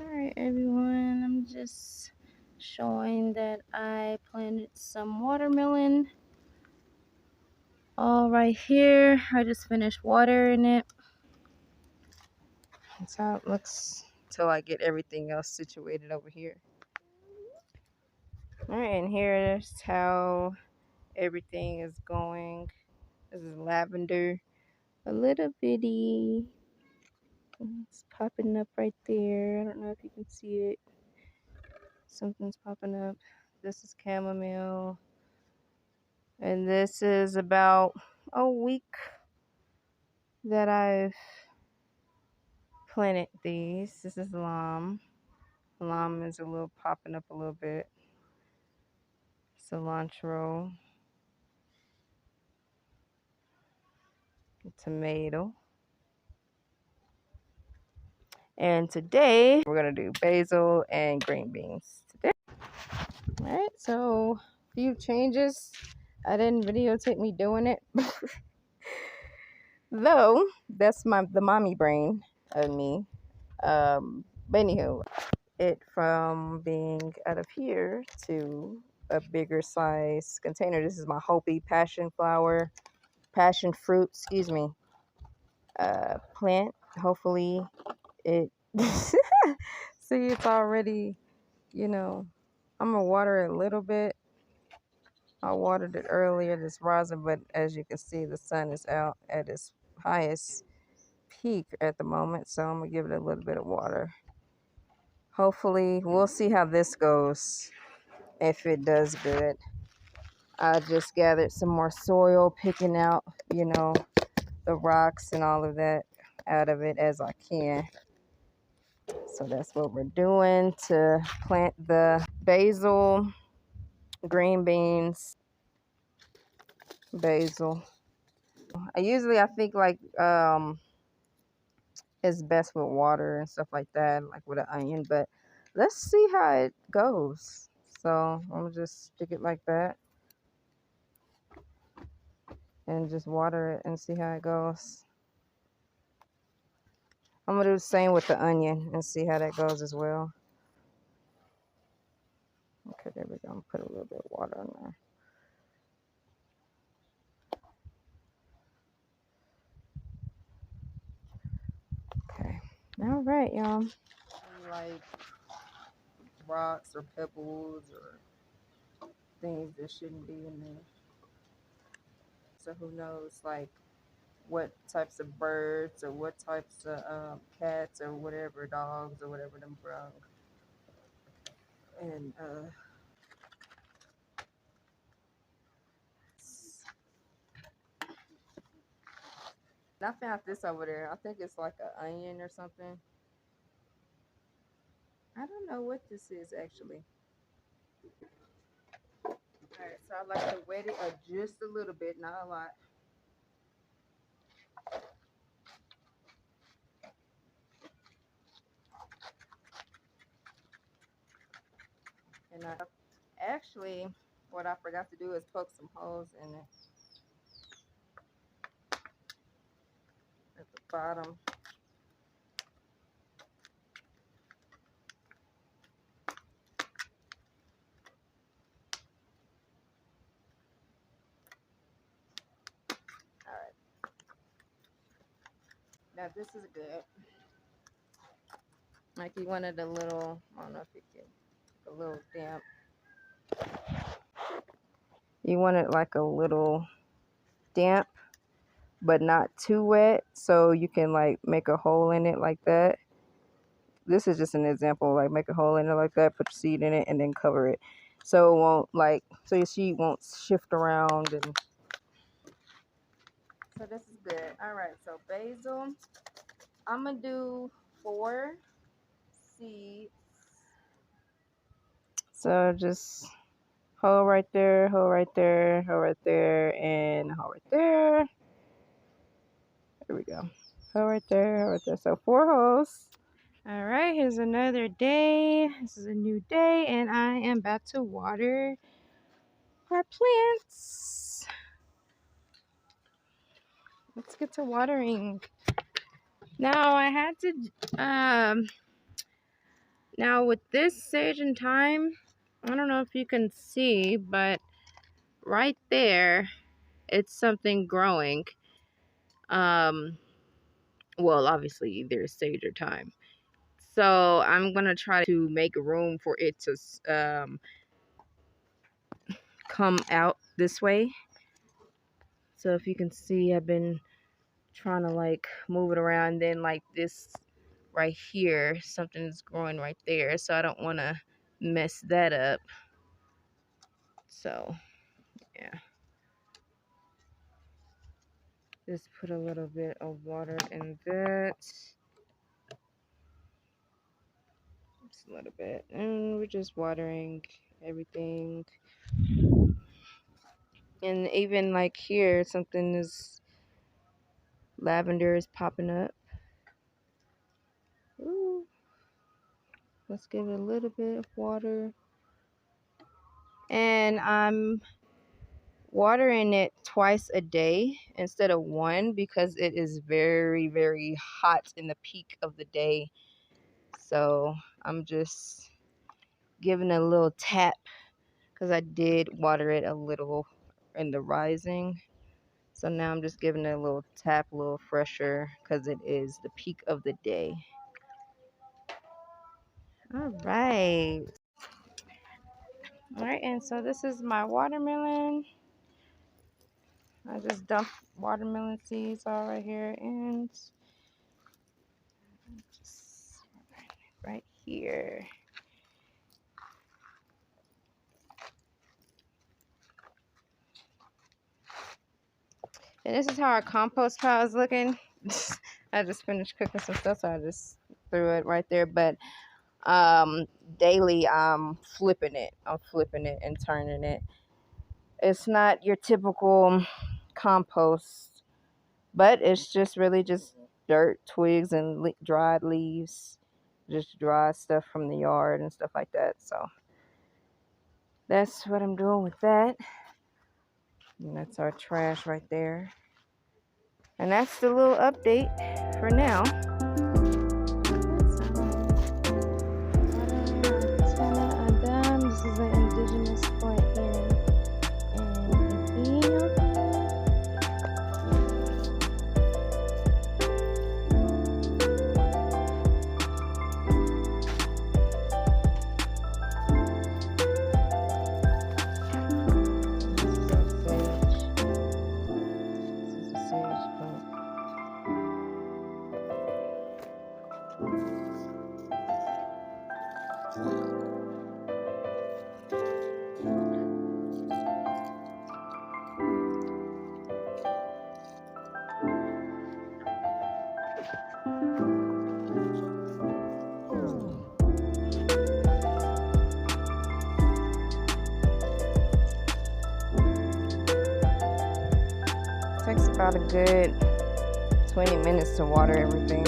Alright everyone, I'm just showing that I planted some watermelon all right here. I just finished watering it. That's how it looks until I get everything else situated over here. Alright, and here's how everything is going. This is lavender, a little bitty. It's popping up right there. I don't know if you can see it. Something's popping up. This is chamomile. And this is about a week that I've planted these. This is lime. Lime is a little popping up a little bit. Cilantro. Tomato. And today we're gonna do basil and green beans today. Alright, so a few changes. I didn't videotape me doing it. Though that's the mommy brain of me. But anywho, it from being out of here to a bigger size container. This is my Hopi passion fruit, plant. Hopefully it see, it's already, I'm gonna water it a little bit. I watered it earlier this rising, but as you can see, the sun is out at its highest peak at the moment, so I'm gonna give it a little bit of water. Hopefully we'll see how this goes, if it does good. I just gathered some more soil, picking out, the rocks and all of that out of it as I can. So that's what we're doing to plant the basil, green beans, basil. I think like it's best with water and stuff like that, like with an onion, but let's see how it goes. So I'm gonna just stick it like that and just water it and see how it goes. I'm gonna do the same with the onion and see how that goes as well. Okay, there we go. I'm gonna put a little bit of water on there. Okay. All right, y'all. Like rocks or pebbles or things that shouldn't be in there. So who knows, like what types of birds or what types of cats or whatever, dogs or whatever them brung. And I found this over there. I think it's like an onion or something. I don't know what this is actually. Alright, so I like to wet it just a little bit, not a lot. And actually, what I forgot to do is poke some holes in it at the bottom. Alright. Now this is good. Like you wanted a little, I don't know if you can, a little damp. You want it like a little damp, but not too wet, so you can like make a hole in it like that. This is just an example, like make a hole in it like that, put your seed in it, and then cover it. So it won't so your seed won't shift around. And so this is good. All right, so basil, I'm gonna do 4 seeds. So just hole right there, hole right there, hole right there, and hole right there. There we go. Hole right there, hole right there. So 4 holes. All right, here's another day. This is a new day, and I am about to water our plants. Let's get to watering. Now I had to Now with this sage and thyme, I don't know if you can see, but right there, it's something growing. Well, obviously there's sage or thyme. So I'm gonna try to make room for it to come out this way. So if you can see, I've been trying to like move it around. Then like this right here, something is growing right there. So I don't want to mess that up. So yeah, just put a little bit of water in that. Just a little bit. And we're just watering everything. And even like here, something is, lavender is popping up. Ooh. Let's give it a little bit of water. And I'm watering it twice a day instead of one because it is very, very hot in the peak of the day. So I'm just giving it a little tap because I did water it a little in the rising. So now I'm just giving it a little tap, a little fresher because it is the peak of the day. All right. All right, and so this is my watermelon. I just dumped watermelon seeds all right here and just right here. And this is how our compost pile is looking. I just finished cooking some stuff, so I just threw it right there. But daily I'm flipping it. I'm flipping it and turning it. It's not your typical compost, but it's just really just dirt, twigs, and dried leaves. Just dry stuff from the yard and stuff like that. So that's what I'm doing with that. And that's our trash right there. And that's the little update for now. I'm done. This is an indigenous plant here in Ethiopia. Takes about a good 20 minutes to water everything.